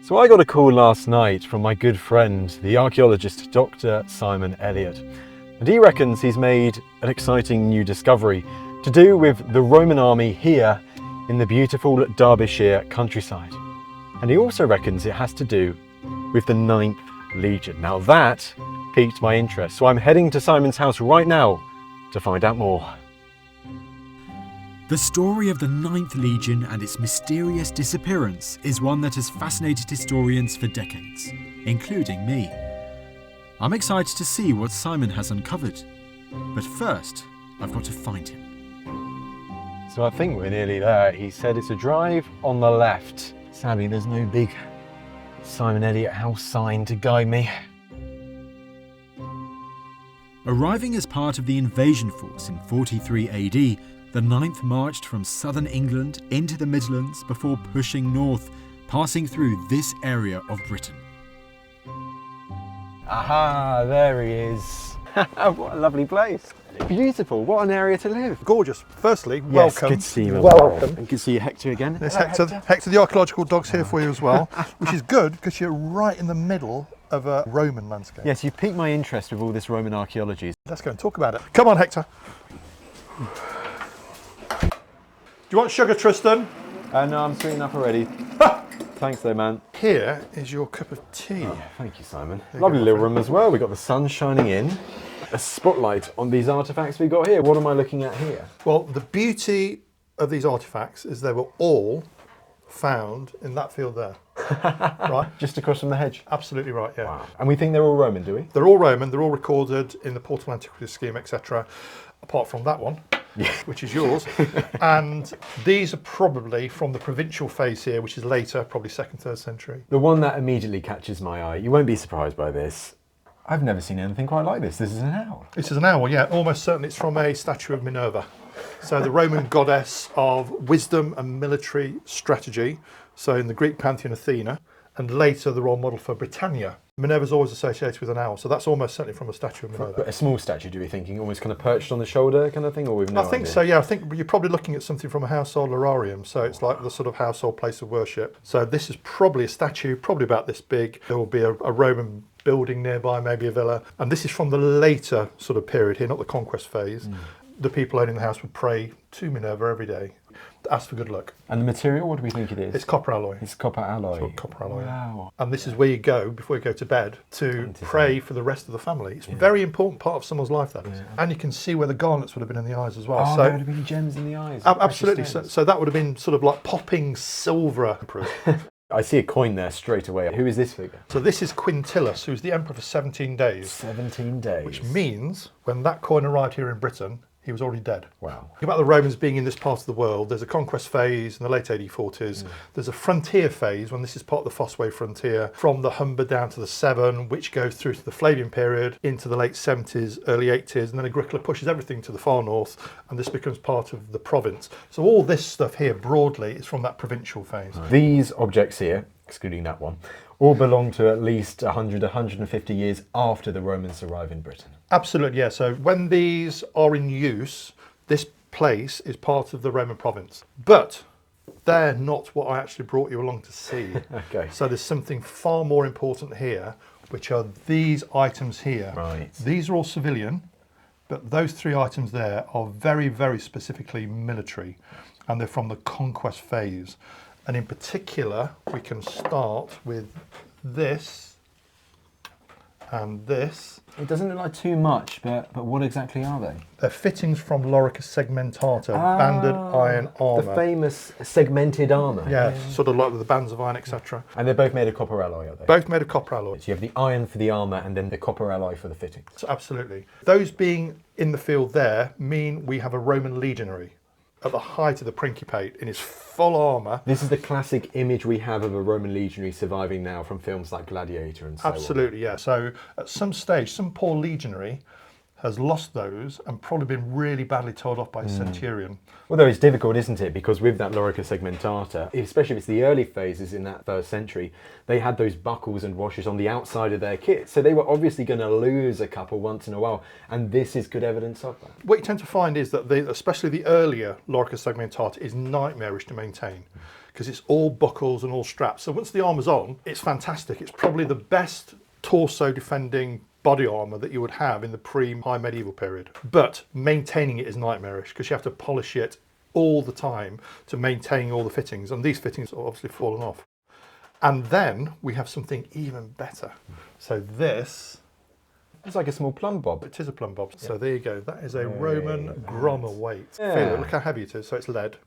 So I got a call last night from my good friend, the archaeologist Dr. Simon Elliot, and he reckons he's made an exciting new discovery to do with the Roman army here in the beautiful Derbyshire countryside. And he also reckons it has to do with the 9th Legion. Now that piqued my interest, so I'm heading to Simon's house right now to find out more. The story of the 9th Legion and its mysterious disappearance is one that has fascinated historians for decades, including me. I'm excited to see what Simon has uncovered, but first I've got to find him. So I think we're nearly there. He said it's a drive on the left. Sadly, there's no big Simon Elliot house sign to guide me. Arriving as part of the invasion force in 43 AD, the 9th marched from southern England into the Midlands before pushing north, passing through this area of Britain. Aha, there he is. What a lovely place. Beautiful, what an area to live. Gorgeous. Firstly, Yes, welcome. good to see you. Welcome. And good to see you, Hector, again. There's Hello, Hector. Hector, the archaeological dog's here for you as well, which is good because you're right in the middle of a Roman landscape. Yes, you piqued my interest with all this Roman archaeology. Let's go and talk about it. Come on, Hector. Do you want sugar, Tristan? No, I'm sweet enough already. Thanks though, man. Here is your cup of tea. Oh, thank you, Simon. Lovely little room as well. We've got the sun shining in. A spotlight on these artefacts we got here. What am I looking at here? Well, the beauty of these artefacts is they were all found in that field there. Right? Just across from the hedge. Absolutely right, yeah. Wow. And we think they're all Roman, do we? They're all Roman, they're all recorded in the Portable Antiquities Scheme, etc. Apart from that one, which is yours. And these are probably from the provincial phase here, which is later, probably 2nd, 3rd century. The one that immediately catches my eye, you won't be surprised by this. I've never seen anything quite like this. This is an owl. This is an owl, yeah. Almost certainly it's from a statue of Minerva. So the Roman goddess of wisdom and military strategy. So in the Greek pantheon, Athena, and later the role model for Britannia. Minerva's always associated with an owl, so that's almost certainly from a statue of Minerva. But a small statue, do we thinking? Almost kind of perched on the shoulder kind of thing, or we've no I think idea? so, yeah. I think you're probably looking at something from a household lararium, so it's like the sort of household place of worship. So this is probably a statue, probably about this big. There will be a Roman building nearby, maybe a villa. And this is from the later sort of period here, not the conquest phase. The people owning the house would pray to Minerva every day to ask for good luck. And the material, what do we think it is? It's copper alloy. It's copper alloy. It's called copper alloy. Wow. And this is where you go before you go to bed to pray for the rest of the family. It's a very important part of someone's life, that is. And you can see where the garnets would have been in the eyes as well. Oh, so there would have been gems in the eyes. absolutely. So that would have been sort of like popping silver. I see a coin there straight away. Who is this figure? So this is Quintillus, who's the emperor for 17 days. 17 days. Which means when that coin arrived here in Britain, he was already dead. Wow. Think about the Romans being in this part of the world. There's a conquest phase in the late AD 40s. There's a frontier phase when this is part of the Fossway frontier from the Humber down to the Severn, which goes through to the Flavian period into the late 70s, early 80s, and then Agricola pushes everything to the far north, and this becomes part of the province. So all this stuff here broadly is from that provincial phase. These objects here, excluding that one, all belong to at least 100, 150 years after the Romans arrive in Britain. Absolutely, yeah. So when these are in use, this place is part of the Roman province. But they're not what I actually brought you along to see. Okay. So there's something far more important here, which are these items here. Right. These are all civilian, but those 3 items there are very, very specifically military, and they're from the conquest phase. And in particular, we can start with this and this. It doesn't look like too much, but what exactly are they? They're fittings from Lorica segmentata, banded iron armour. The famous segmented armour. Yeah, sort of like with the bands of iron, etc. And they're both made of copper alloy, are they? Both made of copper alloy. So you have the iron for the armour and then the copper alloy for the fittings. So absolutely. Those being in the field there mean we have a Roman legionary at the height of the Principate in his full armour. This is the classic image we have of a Roman legionary surviving now from films like Gladiator and so on. Absolutely, yeah. So at some stage, some poor legionary has lost those and probably been really badly told off by a centurion. Although it's difficult, isn't it? Because with that Lorica segmentata, especially if it's the early phases in that 1st century, they had those buckles and washes on the outside of their kit. So they were obviously going to lose a couple once in a while. And this is good evidence of that. What you tend to find is that, especially the earlier Lorica segmentata, is nightmarish to maintain. because it's all buckles and all straps. So once the armour's on, it's fantastic. It's probably the best torso defending body armour that you would have in the pre-high medieval period. But maintaining it is nightmarish because you have to polish it all the time to maintain all the fittings, and these fittings are obviously fallen off. And then we have something even better. So this, it's like a small plumb bob. it is a plumb bob. So there you go. That is a Roman grommer weight. Feel it. Look how heavy it is. So it's lead.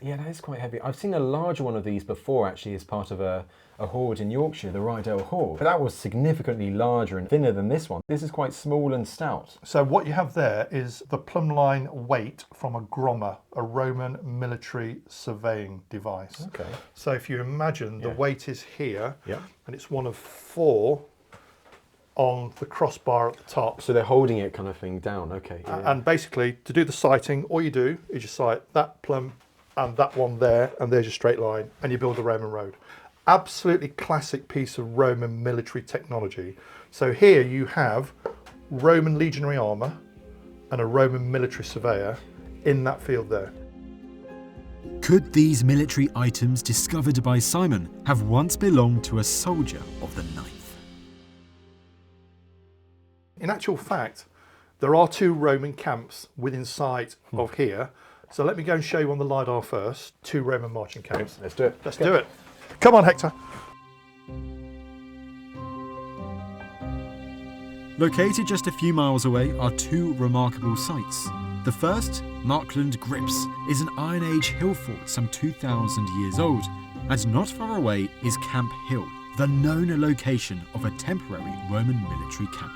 Yeah, that is quite heavy. I've seen a larger one of these before, actually, as part of a hoard in Yorkshire, the Rydale Hoard. But that was significantly larger and thinner than this one. This is quite small and stout. So what you have there is the plumb line weight from a grommer, a Roman military surveying device. Okay. So if you imagine the weight is here, Yeah. and it's one of 4 on the crossbar at the top. So they're holding it kind of thing down, okay. Yeah. And basically, to do the sighting, all you do is you sight that plumb and that one there, and there's your straight line, and you build a Roman road. Absolutely classic piece of Roman military technology. So here you have Roman legionary armour and a Roman military surveyor in that field there. Could these military items discovered by Simon have once belonged to a soldier of the 9th? In actual fact, there are 2 Roman camps within sight of here. So let me go and show you on the LIDAR first, 2 Roman marching camps. Let's do it. Let's do it. Come on, Hector. Located just a few miles away are 2 remarkable sites. The first, Markland Grips, is an Iron Age hill fort some 2,000 years old, and not far away is Camp Hill, the known location of a temporary Roman military camp.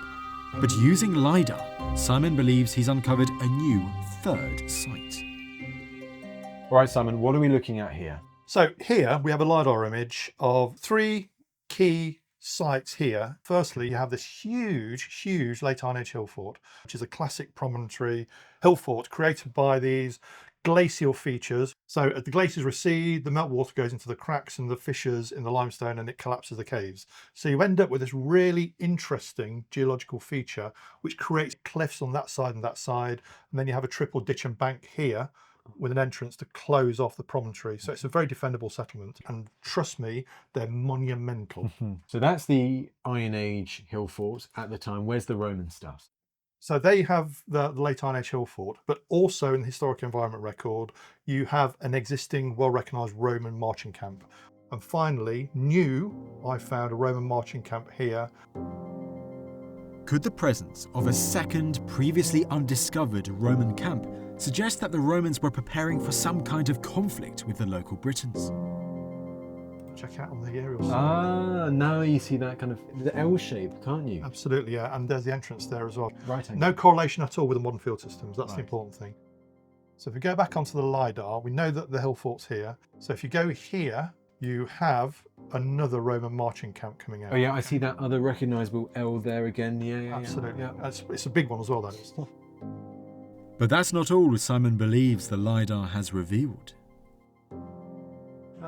But using LIDAR, Simon believes he's uncovered a new 3rd site. All right, Simon, what are we looking at here? So here we have a LIDAR image of 3 key sites here. Firstly, you have this huge late Iron Age hill fort, which is a classic promontory hill fort created by these glacial features. So as the glaciers recede, the meltwater goes into the cracks and the fissures in the limestone and it collapses the caves. So you end up with this really interesting geological feature which creates cliffs on that side, and then you have a triple ditch and bank here with an entrance to close off the promontory. So it's a very defendable settlement, and trust me, they're monumental. So that's the Iron Age hill fort at the time. Where's the Roman stuff? So they have the late Iron Age hill fort, but also in the historic environment record, you have an existing well-recognised Roman marching camp. And finally, I found a Roman marching camp here. Could the presence of a second, previously undiscovered Roman camp suggest that the Romans were preparing for some kind of conflict with the local Britons? Check out on the aerial side. Ah, now you see that kind of the L shape, can't you? Absolutely, yeah. And there's the entrance there as well. Right. No correlation at all with the modern field systems. That's the important thing. So if we go back onto the LIDAR, we know that the hill fort's here. So if you go here, you have another Roman marching camp coming out. Oh yeah, I see that other recognisable L there again. Yeah. Absolutely. Yeah. It's a big one as well, that is. But that's not all Simon believes the LIDAR has revealed.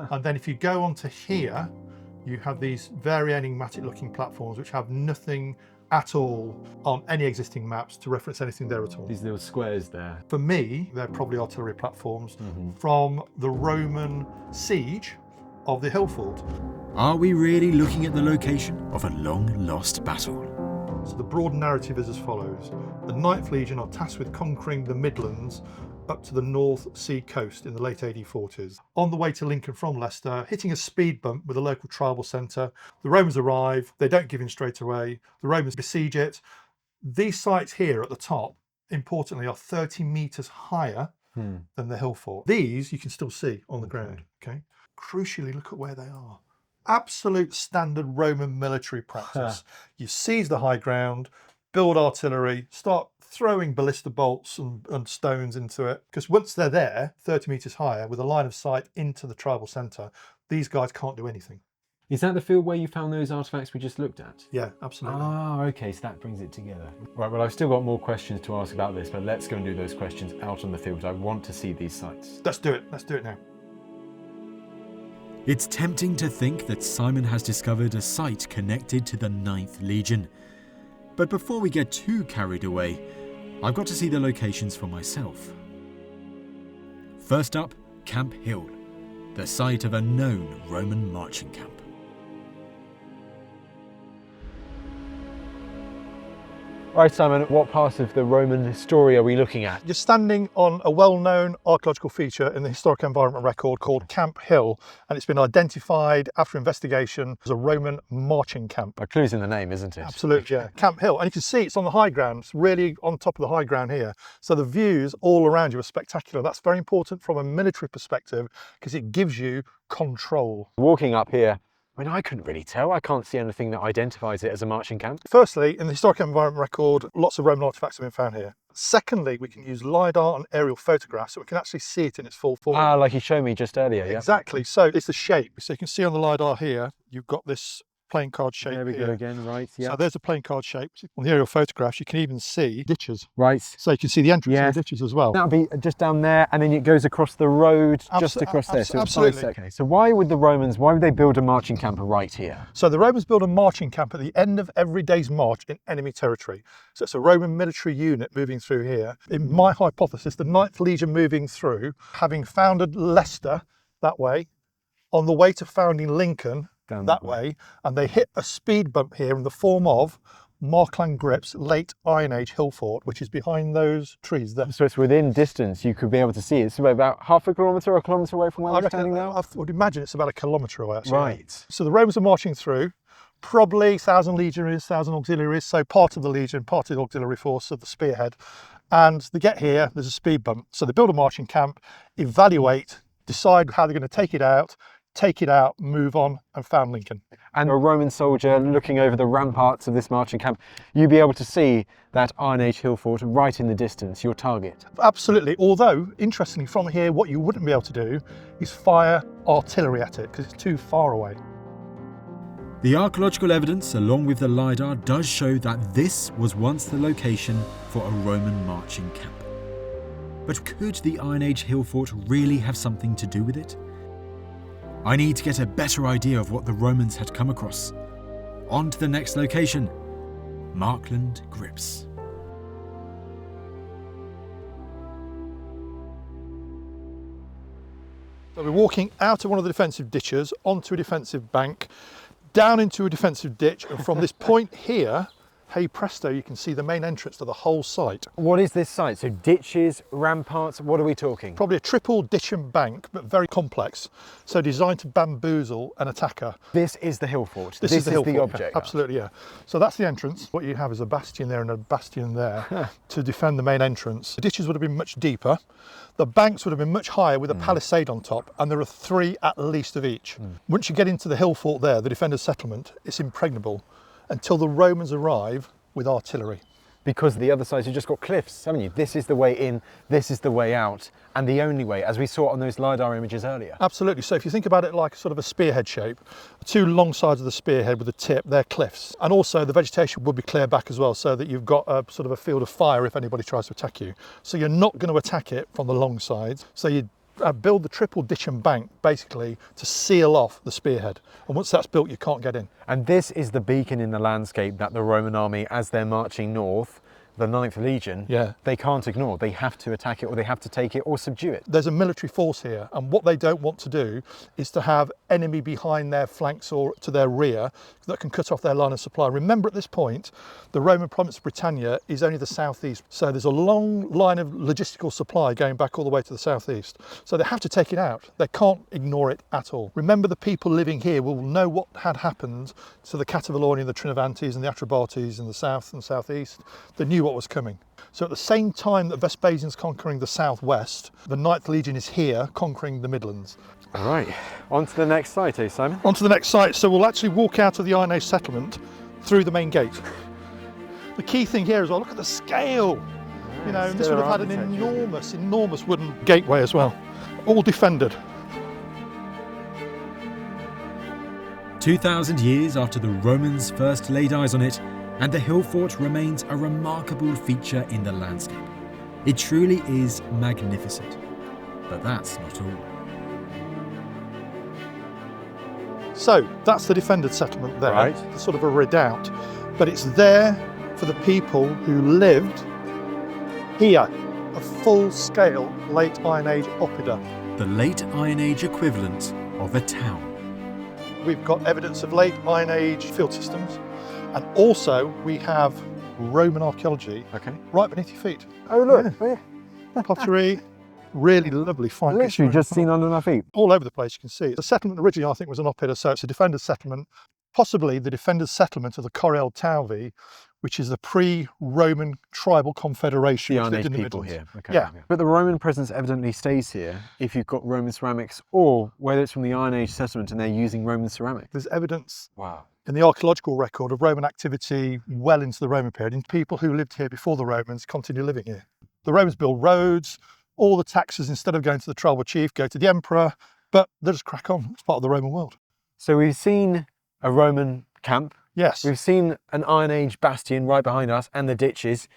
And then if you go onto here, you have these very enigmatic looking platforms which have nothing at all on any existing maps to reference anything there at all. These little squares there. For me, they're probably artillery platforms from the Roman siege of the hill fort. Are we really looking at the location of a long-lost battle? So the broad narrative is as follows. The 9th Legion are tasked with conquering the Midlands up to the North Sea coast in the late AD 40s. On the way to Lincoln from Leicester, hitting a speed bump with a local tribal centre, the Romans arrive, they don't give in straight away, the Romans besiege it. These sites here at the top, importantly, are 30 metres higher than the hill fort. These you can still see on the ground, okay? Crucially, look at where they are. Absolute standard Roman military practice. You seize the high ground, build artillery, start throwing ballista bolts and stones into it. Because once they're there, 30 metres higher, with a line of sight into the tribal centre, these guys can't do anything. Is that the field where you found those artefacts we just looked at? Yeah, absolutely. Ah, okay, so that brings it together. Right, well, I've still got more questions to ask about this, but let's go and do those questions out on the field. I want to see these sites. Let's do it. Let's do it now. It's tempting to think that Simon has discovered a site connected to the 9th Legion. But before we get too carried away, I've got to see the locations for myself. First up, Camp Hill. the site of a known Roman marching camp. Right, Simon, what part of the Roman story are we looking at? You're standing on a well-known archaeological feature in the Historic Environment Record called Camp Hill, and it's been identified after investigation as a Roman marching camp. A clue's in the name, isn't it? Absolutely, yeah. Camp Hill, and you can see it's on the high ground. It's really on top of the high ground here. So the views all around you are spectacular. That's very important from a military perspective because it gives you control. Walking up here, I mean, I couldn't really tell. I can't see anything that identifies it as a marching camp. Firstly, in the Historic Environment Record, lots of Roman artefacts have been found here. Secondly, we can use LIDAR and aerial photographs so we can actually see it in its full form. Ah, like you showed me just earlier, yeah? Exactly. So it's the shape. So you can see on the LIDAR here, you've got this plain card shape. There we go again, right, yeah. So there's a plain card shape. On the aerial photographs, you can even see ditches. Right. So you can see the entrance of the ditches as well. That'll be just down there, and then it goes across the road just across there. So absolutely. Okay, so why would they build a marching camp right here? So the Romans build a marching camp at the end of every day's march in enemy territory. So it's a Roman military unit moving through here. In my hypothesis, the 9th Legion moving through, having founded Leicester that way, on the way to founding Lincoln that way, and they hit a speed bump here in the form of Markland Grip's late Iron Age hill fort, which is behind those trees there. So it's within distance, you could be able to see it. It's about half a kilometre or a kilometre away from where we're standing now? I would imagine it's about a kilometre away, actually. Right. So the Romans are marching through, probably 1,000 legionaries, 1,000 auxiliaries, so part of the legion, part of the auxiliary force of the spearhead. And they get here, there's a speed bump. So they build a marching camp, evaluate, decide how they're going to take it out, move on, and found Lincoln. And a Roman soldier looking over the ramparts of this marching camp, you'd be able to see that Iron Age hill fort right in the distance, your target. Absolutely, although, interestingly, from here, what you wouldn't be able to do is fire artillery at it because it's too far away. The archaeological evidence, along with the LIDAR, does show that this was once the location for a Roman marching camp. But could the Iron Age hill fort really have something to do with it? I need to get a better idea of what the Romans had come across. On to the next location, Markland Grips. So we're walking out of one of the defensive ditches, onto a defensive bank, down into a defensive ditch, and from this point here, hey presto, you can see the main entrance to the whole site. What is this site? So ditches, ramparts, what are we talking? Probably a triple ditch and bank, but very complex. So designed to bamboozle an attacker. This is the hill fort. This is the hill fort, object. Absolutely, yeah. So that's the entrance. What you have is a bastion there and a bastion there to defend the main entrance. The ditches would have been much deeper. The banks would have been much higher with a palisade on top, and there are 3 at least of each. Once you get into the hill fort there, the defender's settlement, it's impregnable until the Romans arrive with artillery. Because the other side, you've just got cliffs, haven't you? This is the way in, this is the way out, and the only way, as we saw on those LIDAR images earlier. Absolutely. So if you think about it like sort of a spearhead shape, 2 long sides of the spearhead with a tip, they're cliffs. And also the vegetation would be clear back as well, so that you've got a sort of a field of fire if anybody tries to attack you. So you're not going to attack it from the long sides. So you build the triple ditch and bank basically to seal off the spearhead, and once that's built you can't get in. And this is the beacon in the landscape that the Roman army, as they're marching north, the 9th Legion, they can't ignore. They have to attack it, or they have to take it or subdue it. There's a military force here, and what they don't want to do is to have enemy behind their flanks or to their rear that can cut off their line of supply. Remember, at this point the Roman province of Britannia is only the southeast, so there's a long line of logistical supply going back all the way to the southeast, so they have to take it out. They can't ignore it at all. Remember, the people living here will know what had happened to the Cativaloni and the Trinovantes and the Atrebates in the south and southeast. They knew what was coming. So at the same time that Vespasian's conquering the southwest, the 9th Legion is here conquering the Midlands. All right, on to the next site, eh, Simon? On to the next site. So we'll actually walk out of the Iron Age settlement through the main gate. The key thing here is, well, look at the scale. You know, and this would have had an enormous wooden gateway as well, all defended. 2,000 years after the Romans first laid eyes on it, and the hill fort remains a remarkable feature in the landscape. It truly is magnificent. But that's not all. So that's the defended settlement there, right. Sort of a redoubt, but it's there for the people who lived here, a full-scale late Iron Age OPIDA. the late Iron Age equivalent of a town. We've got evidence of late Iron Age field systems, and also we have Roman archaeology right beneath your feet. Oh look, Pottery, really lovely fine. literally just seen under my feet. All over the place, you can see. The settlement originally, I think, was an OPIDA, so it's a defender's settlement, possibly the defender's settlement of the Corel Talvi, which is the pre-Roman tribal confederation. The Iron Age in the people Midlands. here. Okay. Yeah. But the Roman presence evidently stays here if you've got Roman ceramics, or whether it's from the Iron Age settlement and they're using Roman ceramics. There's evidence Wow. in the archaeological record of Roman activity well into the Roman period, and people who lived here before the Romans continue living here. The Romans built roads, all the taxes, instead of going to the tribal chief, go to the emperor, but they just crack on. It's part of the Roman world. So we've seen a Roman camp. Yes. We've seen an Iron Age bastion right behind us and the ditches,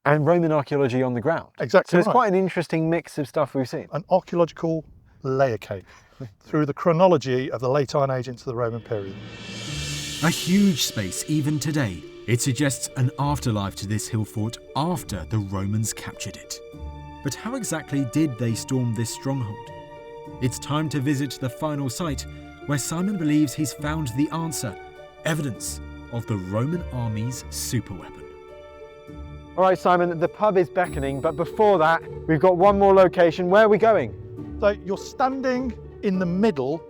and Roman archaeology on the ground. Exactly. So it's right. quite an interesting mix of stuff we've seen. An archaeological layer cake through the chronology of the late Iron Age into the Roman period. A huge space even today. It suggests an afterlife to this hill fort after the Romans captured it. But how exactly did they storm this stronghold? It's time to visit the final site, where Simon believes he's found the answer, evidence of the Roman army's superweapon. All right, Simon, the pub is beckoning, but before that, we've got one more location. Where are we going? So you're standing in the middle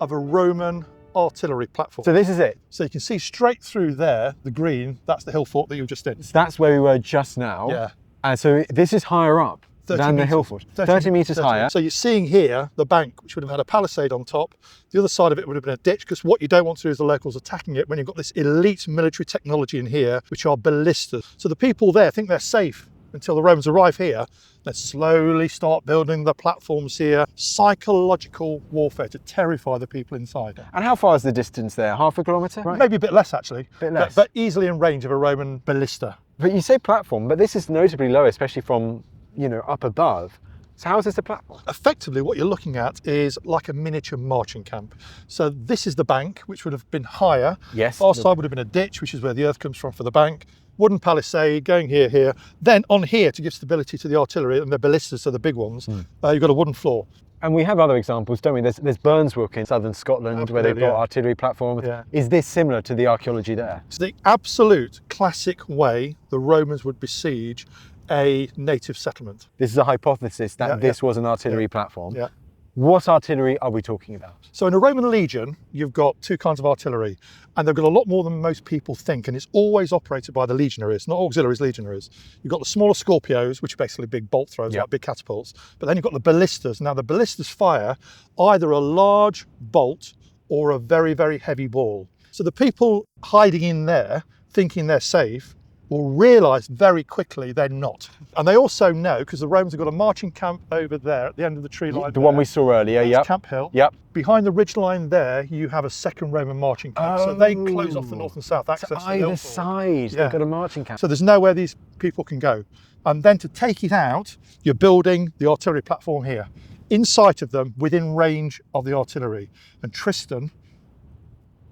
of a Roman artillery platform. So this is it. So you can see straight through there, the green, that's the hill fort that you were just in. So that's where we were just now. Yeah. And so this is higher up 30 than the metres. hill fort. 30 metres higher. So you're seeing here the bank, which would have had a palisade on top. The other side of it would have been a ditch, because what you don't want to do is the locals attacking it when you've got this elite military technology in here, which are ballistas. So the people there think they're safe until the Romans arrive here. They slowly start building the platforms here. Psychological warfare to terrify the people inside. And how far is the distance there? Half a kilometre? Right. Maybe a bit less, actually. Bit less. But easily in range of a Roman ballista. But you say platform, but this is notably low, especially from, you know, up above. So how is this a platform? Effectively, what you're looking at is like a miniature marching camp. So this is the bank, which would have been higher. Yes. Far side would have been a ditch, which is where the earth comes from for the bank. Wooden palisade going here. Then on here, to give stability to the artillery and the ballistas, so the big ones, you've got a wooden floor. And we have other examples, don't we? There's Burnswook in southern Scotland, where they've got artillery platforms. Yeah. Is this similar to the archaeology there? It's the absolute classic way the Romans would besiege a native settlement. This is a hypothesis that Yeah, this was an artillery platform. Yeah. What artillery are we talking about? So in a Roman legion, you've got two kinds of artillery, and they've got a lot more than most people think, and it's always operated by the legionaries, not auxiliaries, legionaries. You've got the smaller Scorpios, which are basically big bolt throwers, like big catapults, but then you've got the ballistas. Now the ballistas fire either a large bolt or a very, very heavy ball. So the people hiding in there, thinking they're safe, will realise very quickly they're not. And they also know, because the Romans have got a marching camp over there at the end of the tree line. The one we saw earlier, That's Camp Hill. Yep. Behind the ridge line there, you have a second Roman marching camp. So they close off the north and south access. So to the hill either fort. side, they've got a marching camp. So there's nowhere these people can go. And then to take it out, you're building the artillery platform here, in sight of them, within range of the artillery. And Tristan,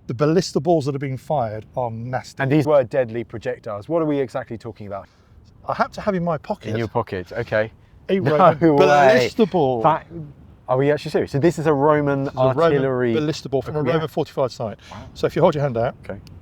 the ballista balls that are being fired are nasty. And these were deadly projectiles. What are we exactly talking about? I happen to have in my pocket In your pocket, okay. a Roman ballista ball. Are we actually serious? So this is a Roman artillery ballista ball from a Roman fortified site. Wow. So if you hold your hand out,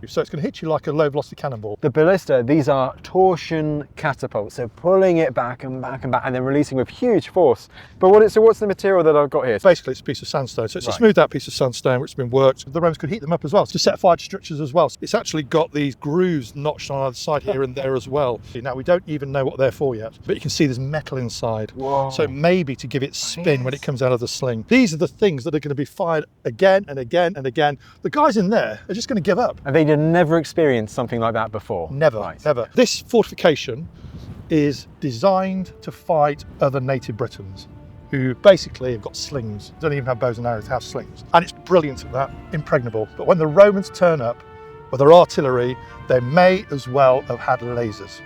so it's going to hit you like a low velocity cannonball. The ballista, these are torsion catapults, so pulling it back and back and back, and then releasing with huge force. But what's the material that I've got here? Basically, it's a piece of sandstone. So it's a smoothed out piece of sandstone which has been worked. The Romans could heat them up as well to set fire to structures as well. It's actually got these grooves notched on either side here and there as well. Now we don't even know what they're for yet, but you can see there's metal inside. Whoa. So maybe to give it spin when it comes out of the sling. These are the things that are going to be fired again and again and again. The guys in there are just going to give up. And they'd never experienced something like that before? Never, never. This fortification is designed to fight other native Britons who basically have got slings. Don't even have bows and arrows, have slings. And it's brilliant at that, impregnable. But when the Romans turn up with their artillery, they may as well have had lasers.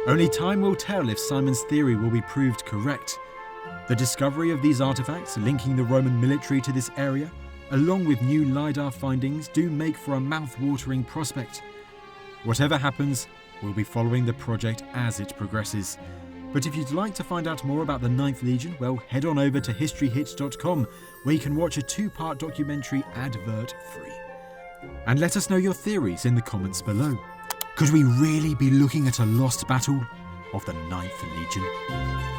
Only time will tell if Simon's theory will be proved correct. The discovery of these artefacts linking the Roman military to this area, along with new LIDAR findings, do make for a mouth-watering prospect. Whatever happens, we'll be following the project as it progresses. But if you'd like to find out more about the 9th Legion, well, head on over to historyhit.com, where you can watch a 2-part documentary advert-free. And let us know your theories in the comments below. Could we really be looking at a lost battle of the 9th Legion?